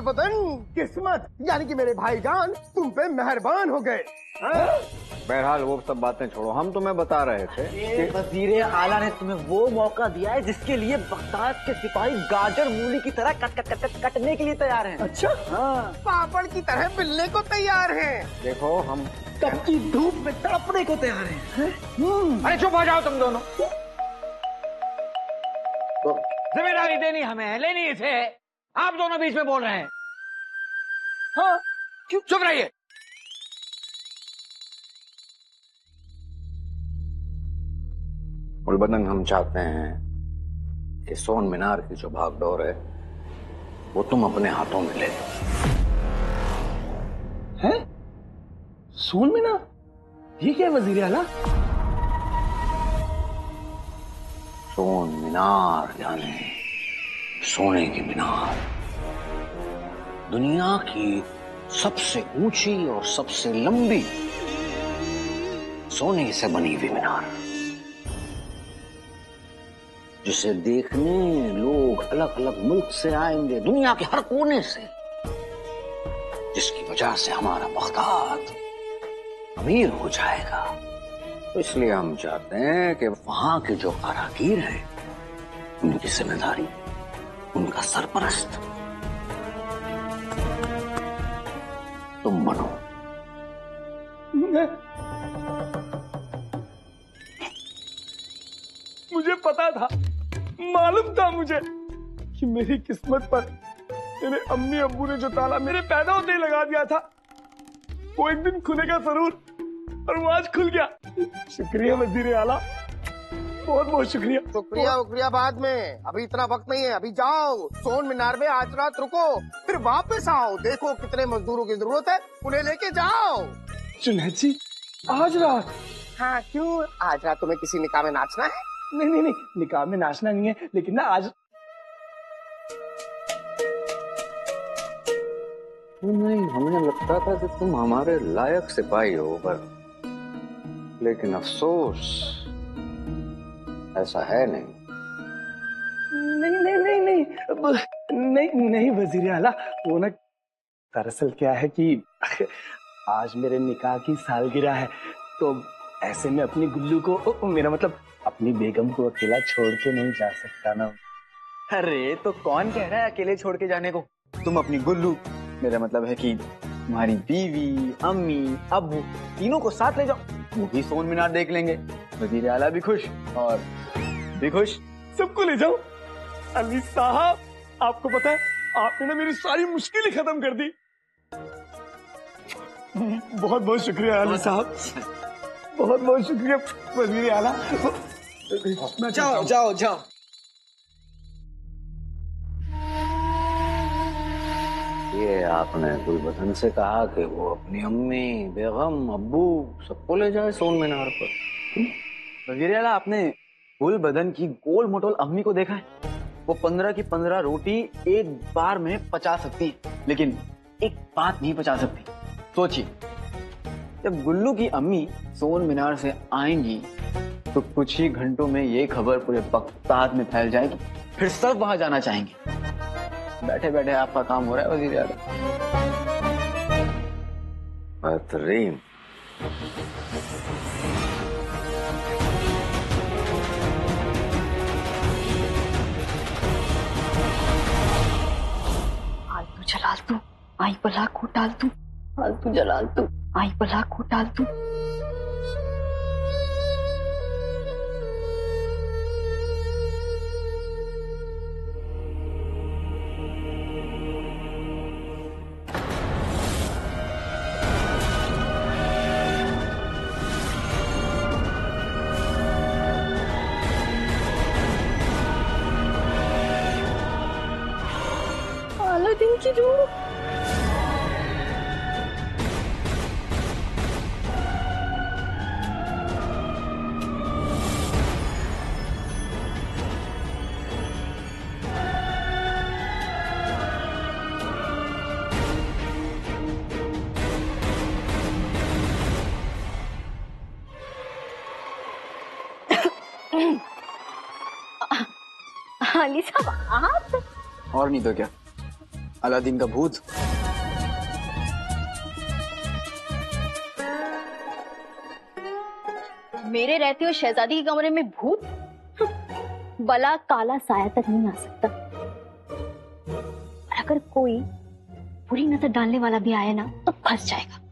बदन किस्मत, यानी कि मेरे भाईजान तुम पे मेहरबान हो गए। बहरहाल वो सब बातें छोड़ो, हम तुम्हें बता रहे थे कि वजीर आला ने तुम्हें वो मौका दिया है जिसके लिए बगदाद के सिपाही गाजर मूली की तरह कटने के लिए तैयार हैं। अच्छा, हाँ, पापड़ की तरह मिलने को तैयार हैं। देखो हम कच्ची धूप में तड़पने को तैयार हैं। अरे चुप हो जाओ तुम दोनों। तो जिम्मेदारी देनी हमें, लेनी इसे। आप दोनों बीच में बोल रहे हैं। हाँ, क्यों चुप रहिए। गुलबदन, हम चाहते हैं कि सोन मीनार की जो भागदौड़ है वो तुम अपने हाथों में ले लो। हैं? सोन मीनार? ये क्या वजीर आला? सोन मीनार यानी सोने की मीनार, दुनिया की सबसे ऊंची और सबसे लंबी सोने से बनी हुई मीनार, जिसे देखने लोग अलग अलग मुल्क से आएंगे, दुनिया के हर कोने से, जिसकी वजह से हमारा बगदाद अमीर हो जाएगा। तो इसलिए हम चाहते हैं कि वहां के जो कारागीर हैं उनकी जिम्मेदारी, उनका सरपरस्त तुम बनो। मुझे पता था, मालूम था मुझे कि मेरी किस्मत पर मेरे अम्मी अब्बू ने जो ताला मेरे पैदा होते ही लगा दिया था वो एक दिन खुलेगा जरूर, और वो आज खुल गया। शुक्रिया वजीर आला, बहुत बहुत शुक्रिया। शुक्रिया बाद में, अभी इतना वक्त नहीं है। अभी जाओ सोन मीनार में आज रात रुको, फिर वापस आओ। देखो कितने मजदूरों की जरूरत है, उन्हें लेके जाओ। जुनैद जी, आज रात? हाँ क्यों, आज रात तुम्हें किसी निकाह में नाचना है? नहीं, निकाह में नाचना नहीं है, लेकिन ना आज नहीं, हमें लगता था कि तुम हमारे लायक सिपाही हो, पर लेकिन अफसोस ऐसा है नहीं। नहीं वजीर आला, वो ना दरअसल क्या है कि आज मेरे निकाह की सालगिरह है, तो ऐसे में अपनी गुल्लू को, मेरा मतलब अपनी बेगम को अकेला छोड़ के नहीं जा सकता ना। अरे तो कौन कह रहा है अकेले छोड़ के जाने को? तुम अपनी गुल्लू, मेरा मतलब है कि तुम्हारी बीवी, अम्मी, अब्बू तीनों को साथ ले जाओ, वो भी सोन मीनार देख लेंगे। वजीर आला भी खुश और भी खुश, सबको ले जाओ। अली साहब, आपको पता है आपने ना मेरी सारी मुश्किलें खत्म कर दी। बहुत बहुत शुक्रिया अली साहब, बहुत बहुत शुक्रिया वजीर आला। जाओ। ये आपने गुलबदन से कहा कि वो अपनी अम्मी, बेगम, अब्बू सबको ले जाए सोन मीनार पर। वजीर आला, आपने गुलबदन की गोल मोटोल अम्मी को देखा है? वो 15 की 15 रोटी एक बार में पचा सकती है, लेकिन एक बात नहीं पचा सकती। सोचिए, जब गुल्लू की अम्मी सोन मीनार से आएंगी तो कुछ ही घंटों में ये खबर पूरे बगदाद में फैल जाएगी, फिर सब वहां जाना चाहेंगे। बैठे बैठे आपका काम हो रहा है वजीर आला। बेहतरीन। आलतू जलालतू आई बला को डालतू, आलतू जलालतू आई बला को डालतू। अलादीन की रूह। अली साहब, आप? और नहीं तो क्या, अलादीन का भूत। मेरे रहते हुए शहजादी के कमरे में भूत? बला काला साया तक नहीं आ सकता। और अगर कोई बुरी नजर डालने वाला भी आए ना तो फंस जाएगा।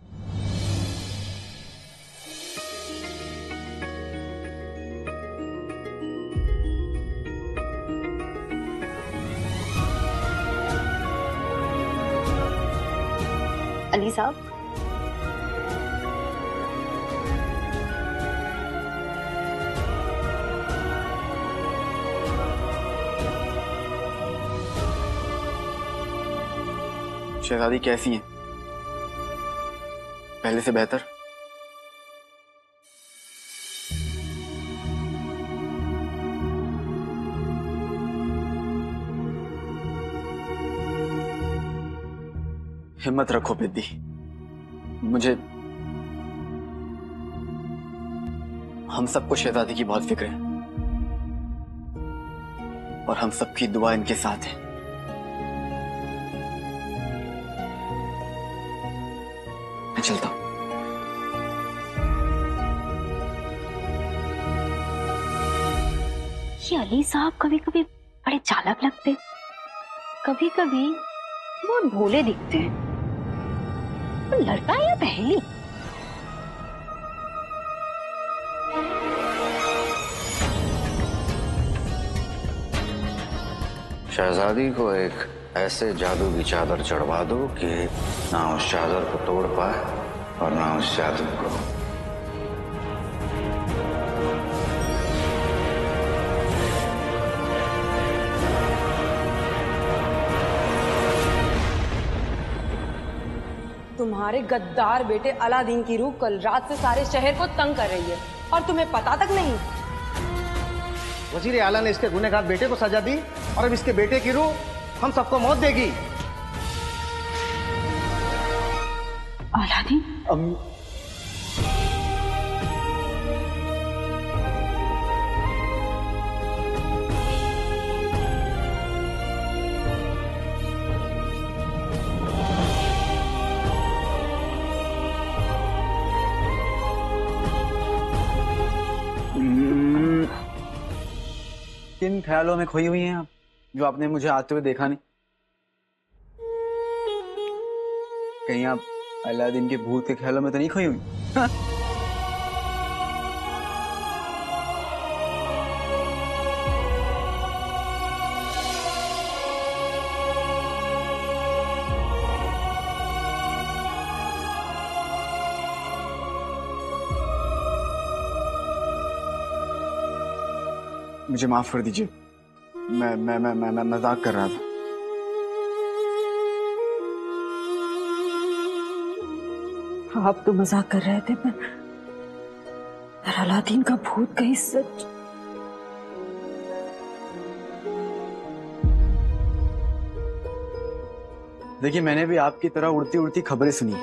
अली साहब, शहजादी कैसी है? पहले से बेहतर? हिम्मत रखो बेदी, मुझे हम सबको शहजादी की बहुत फिक्र है और हम सबकी दुआ इनके साथ है। मैं चलता हूं। ये अली साहब कभी कभी बड़े चालाक लगते, कभी कभी बहुत भोले दिखते हैं। तो लड़का है या पहेली? शहजादी को एक ऐसे जादू की चादर चढ़वा दो कि ना उस चादर को तोड़ पाए और ना उस जादू को। तुम्हारे गद्दार बेटे अलादीन की रूह कल रात से सारे शहर को तंग कर रही है और तुम्हें पता तक नहीं। वजीर आला ने इसके गुनहगार बेटे को सजा दी और अब इसके बेटे की रूह हम सबको मौत देगी। अलादीन, किन ख्यालों में खोई हुई हैं आप, जो आपने मुझे आते हुए देखा नहीं? कहीं आप अलादीन के भूत के ख्यालों में तो नहीं खोई हुई? मुझे माफ कर दीजिए, मैं मजाक कर रहा था। आप तो मजाक कर रहे थे, पर अलादीन का भूत कहीं सच? देखिए, मैंने भी आपकी तरह उड़ती उड़ती खबरें सुनी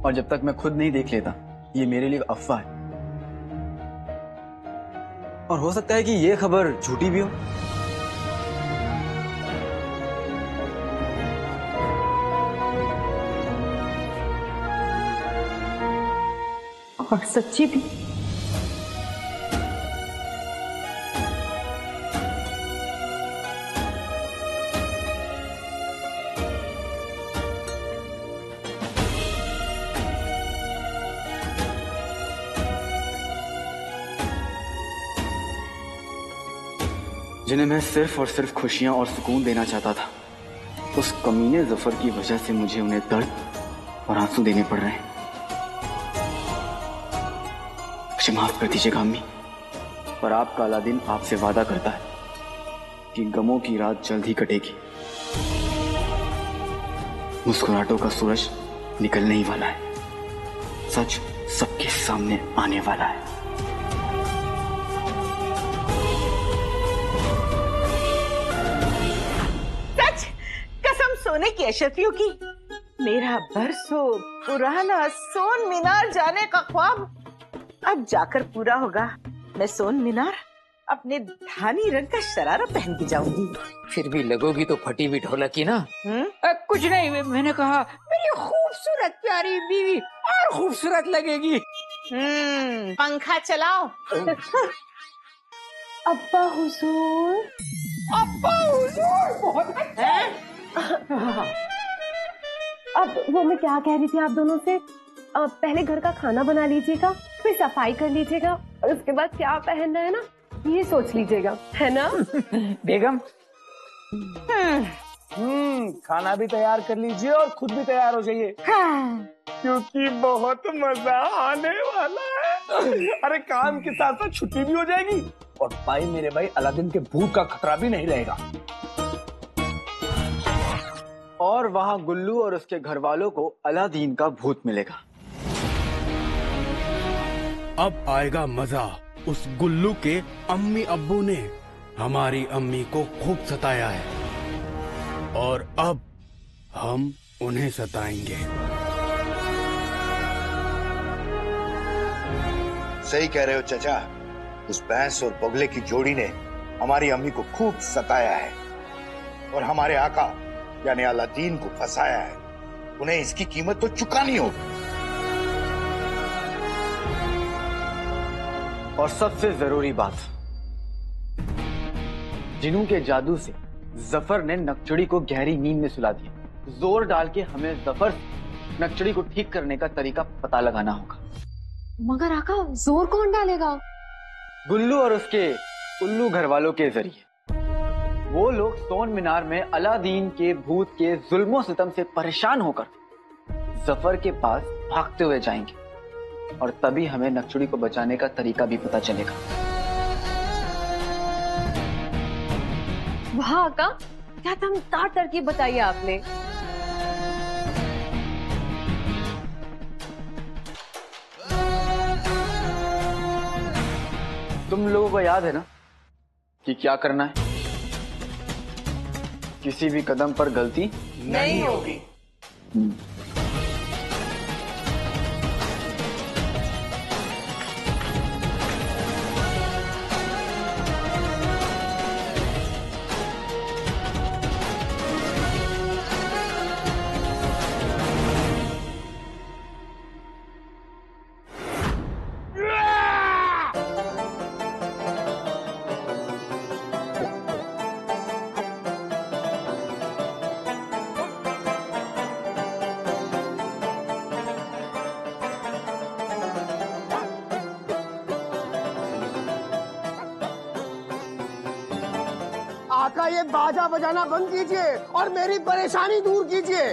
और जब तक मैं खुद नहीं देख लेता ये मेरे लिए अफवाह है। और हो सकता है कि ये खबर झूठी भी हो। और सच्ची भी। जिन्हें मैं सिर्फ और सिर्फ खुशियां और सुकून देना चाहता था, उस कमीने जफर की वजह से मुझे उन्हें दर्द और आंसू देने पड़ रहे हैं। मुझे माफ कर दीजिएगा अम्मी, पर आपका अलादीन आपसे वादा करता है कि गमों की रात जल्द ही कटेगी। मुस्कुराहटों का सूरज निकलने ही वाला है, सच सबके सामने आने वाला है। सोने की अशरफियों की मेरा बरसों पुराना सोन मीनार जाने का ख्वाब अब जाकर पूरा होगा। मैं सोन मीनार अपने धानी रंग का शरारा पहन के जाऊंगी। फिर भी लगोगी तो फटी हुई ढोलक की ना। कुछ नहीं, मैंने कहा मेरी खूबसूरत प्यारी बीवी और खूबसूरत लगेगी। पंखा चलाओ। अब्बा हुजूर। अब्बा हुजूर बहुत अच्छा। अब वो मैं क्या कह रही थी आप दोनों से, पहले घर का खाना बना लीजिएगा, फिर सफाई कर लीजिएगा और उसके बाद क्या पहनना है ना ये सोच लीजिएगा, है ना? बेगम खाना भी तैयार कर लीजिए और खुद भी तैयार हो जाइए। क्योंकि बहुत मजा आने वाला है। अरे काम के साथ साथ छुट्टी भी हो जाएगी और भाई मेरे भाई अलादीन के भूत का खतरा भी नहीं रहेगा। और वहां गुल्लू और उसके घर वालों को अलादीन का भूत मिलेगा। अब आएगा मजा। उस गुल्लू के अम्मी अब्बू ने हमारी अम्मी को खूब सताया है और अब हम उन्हें सताएंगे। सही कह रहे हो चचा, उस भैंस और बगले की जोड़ी ने हमारी अम्मी को खूब सताया है और हमारे आका यानी अलादीन को फंसाया है। उन्हें इसकी कीमत तो चुकानी होगी। और सबसे जरूरी बात, जिन्नू के जादू से जफर ने नकचड़ी को गहरी नींद में सुला दिया। जोर डाल के हमें जफर से नकचड़ी को ठीक करने का तरीका पता लगाना होगा। मगर आका जोर कौन डालेगा? गुल्लू और उसके उल्लू घर वालों के जरिए। वो लोग सोन मीनार में अलादीन के भूत के जुल्मों सितम से परेशान होकर जफर के पास भागते हुए जाएंगे और तभी हमें नकचड़ी को बचाने का तरीका भी पता चलेगा। वाह आका, क्या दमदार तरकीब बताई आपने। तुम लोगों को याद है ना कि क्या करना है? किसी भी कदम पर गलती नहीं होगी। आका ये बाजा बजाना बंद कीजिए और मेरी परेशानी दूर कीजिए।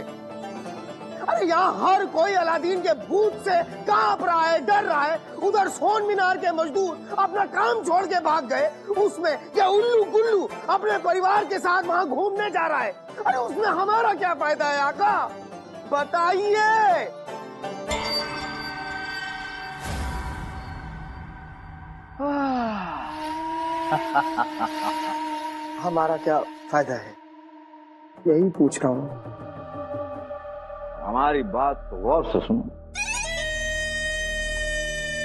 अरे यहाँ हर कोई अलादीन के भूत से कांप रहा है, डर रहा है। उधर सोन मीनार के मजदूर अपना काम छोड़ के भाग गए, उसमें ये उल्लू गुल्लू अपने परिवार के साथ वहाँ घूमने जा रहा है। अरे उसमें हमारा क्या फायदा है आका, बताइए। हमारा क्या फायदा है, यही पूछ रहा हूँ। हमारी बात तो गौर से सुनो।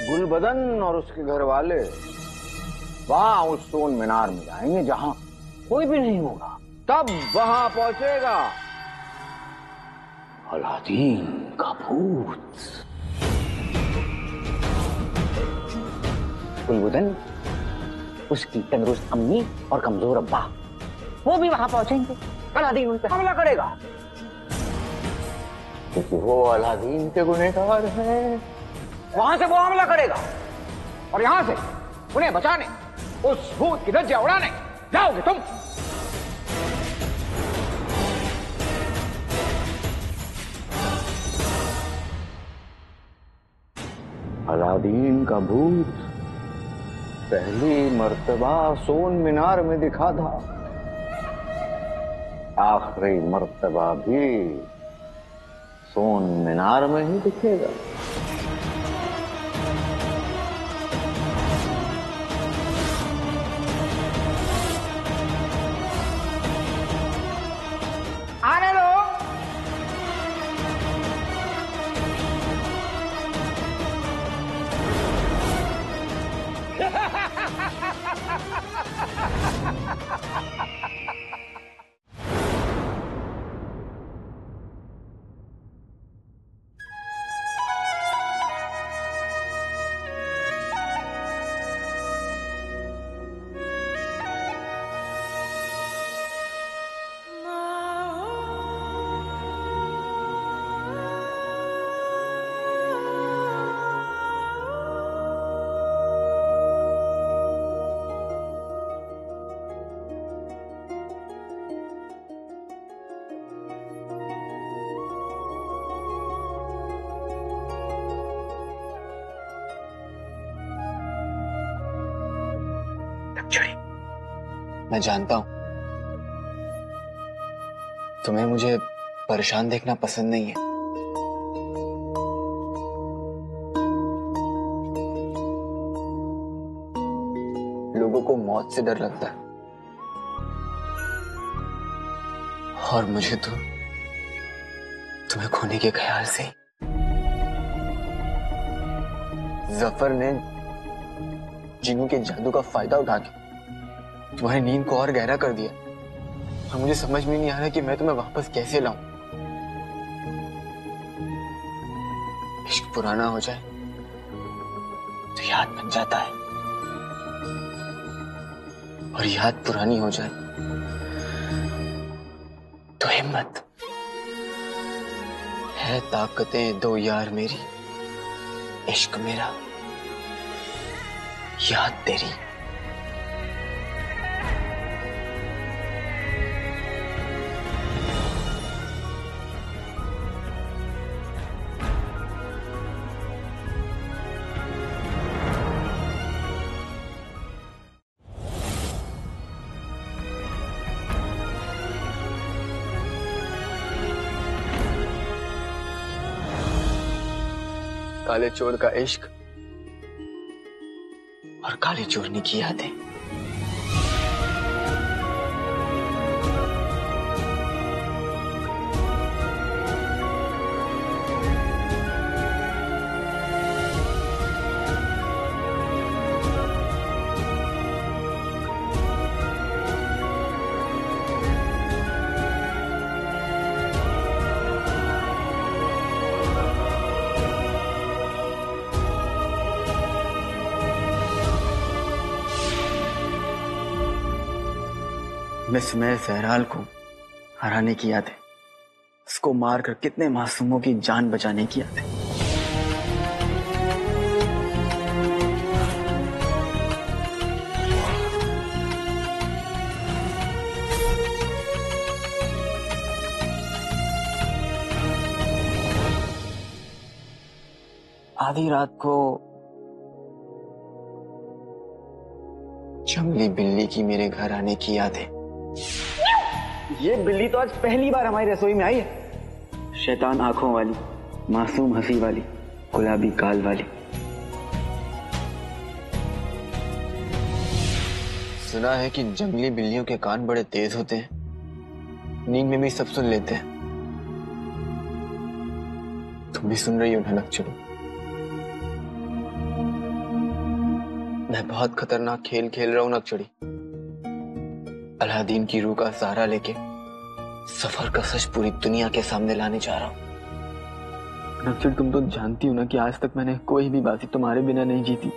गुलबदन और उसके घर वाले वहां उस सोन मीनार में जाएंगे जहां कोई भी नहीं होगा। तब वहां पहुंचेगा अलादीन का भूत। गुलबदन, उसकी तंदुरुस्त अम्मी और कमजोर अब्बा, वो भी वहां पहुंचेंगे। अलादीन उन पे हमला करेगा क्योंकि वो अलादीन के गुनहगार हैं। वहां से वो हमला करेगा और यहां से उन्हें बचाने, उस भूत की धज्जियां उड़ाने जाओगे तुम। अलादीन का भूत पहली मर्तबा सोन मीनार में दिखा था, आखिरी मर्तबा भी सोन मीनार में ही दिखेगा। आने लो। मैं जानता हूं तुम्हें मुझे परेशान देखना पसंद नहीं है। लोगों को मौत से डर लगता है और मुझे तो तुम्हें खोने के ख्याल से। जफर ने जिन्नू के जादू का फायदा उठा के तुम्हारी नींद को और गहरा कर दिया और मुझे समझ में नहीं आ रहा कि मैं तुम्हें वापस कैसे लाऊं। इश्क पुराना हो जाए तो याद बन जाता है और याद पुरानी हो जाए तो हिम्मत। है ताकतें दो यार मेरी, इश्क मेरा, याद तेरी। काले चोर का इश्क और काली चोरनी की यादें। मिसमय सहराल को हराने की यादें, उसको मारकर कितने मासूमों की जान बचाने की यादें। आधी रात को जंगली बिल्ली की मेरे घर आने की यादें। ये बिल्ली तो आज पहली बार हमारी रसोई में आई है। शैतान आंखों वाली, मासूम हंसी वाली, गुलाबी गाल वाली। सुना है कि जंगली बिल्लियों के कान बड़े तेज होते हैं, नींद में भी सब सुन लेते हैं। तुम भी सुन रही हो ना नक्चड़ी? मैं बहुत खतरनाक खेल खेल रहा हूं नक्चड़ी। अलादीन की रूह का सहारा लेके सफर का सच पूरी दुनिया के सामने लाने जा रहा हूं। नक्चड़, तुम तो जानती हो ना कि आज तक मैंने कोई भी बाजी तुम्हारे बिना नहीं जीती।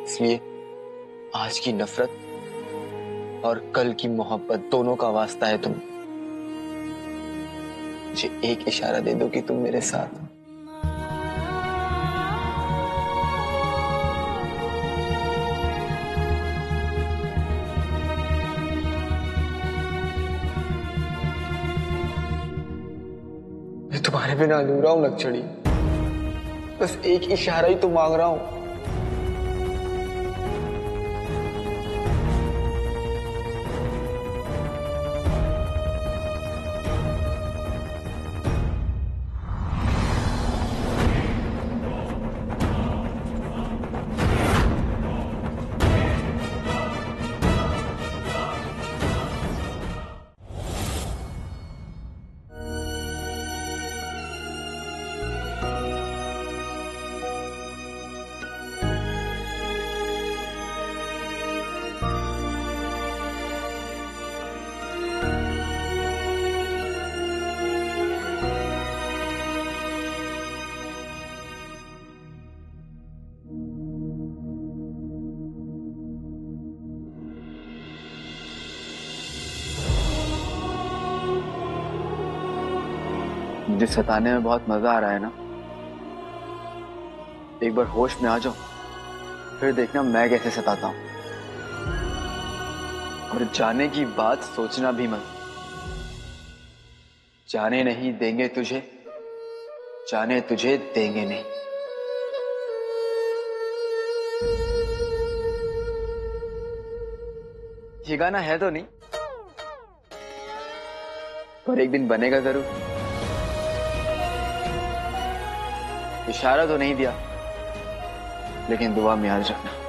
इसलिए आज की नफरत और कल की मोहब्बत दोनों का वास्ता है तुम। मुझे एक इशारा दे दो कि तुम मेरे साथ हो। मैं तुम्हारे बिना अधूरा हूं नक्चड़ी। बस एक इशारा ही तो मांग रहा हूं। मुझे सताने में बहुत मजा आ रहा है ना। एक बार होश में आ जाओ, फिर देखना मैं कैसे सताता हूं। और जाने की बात सोचना भी मत। जाने नहीं देंगे तुझे, जाने तुझे देंगे नहीं। ठिकाना है तो नहीं, पर एक दिन बनेगा जरूर। इशारा तो नहीं दिया, लेकिन दुआ में याद रखना।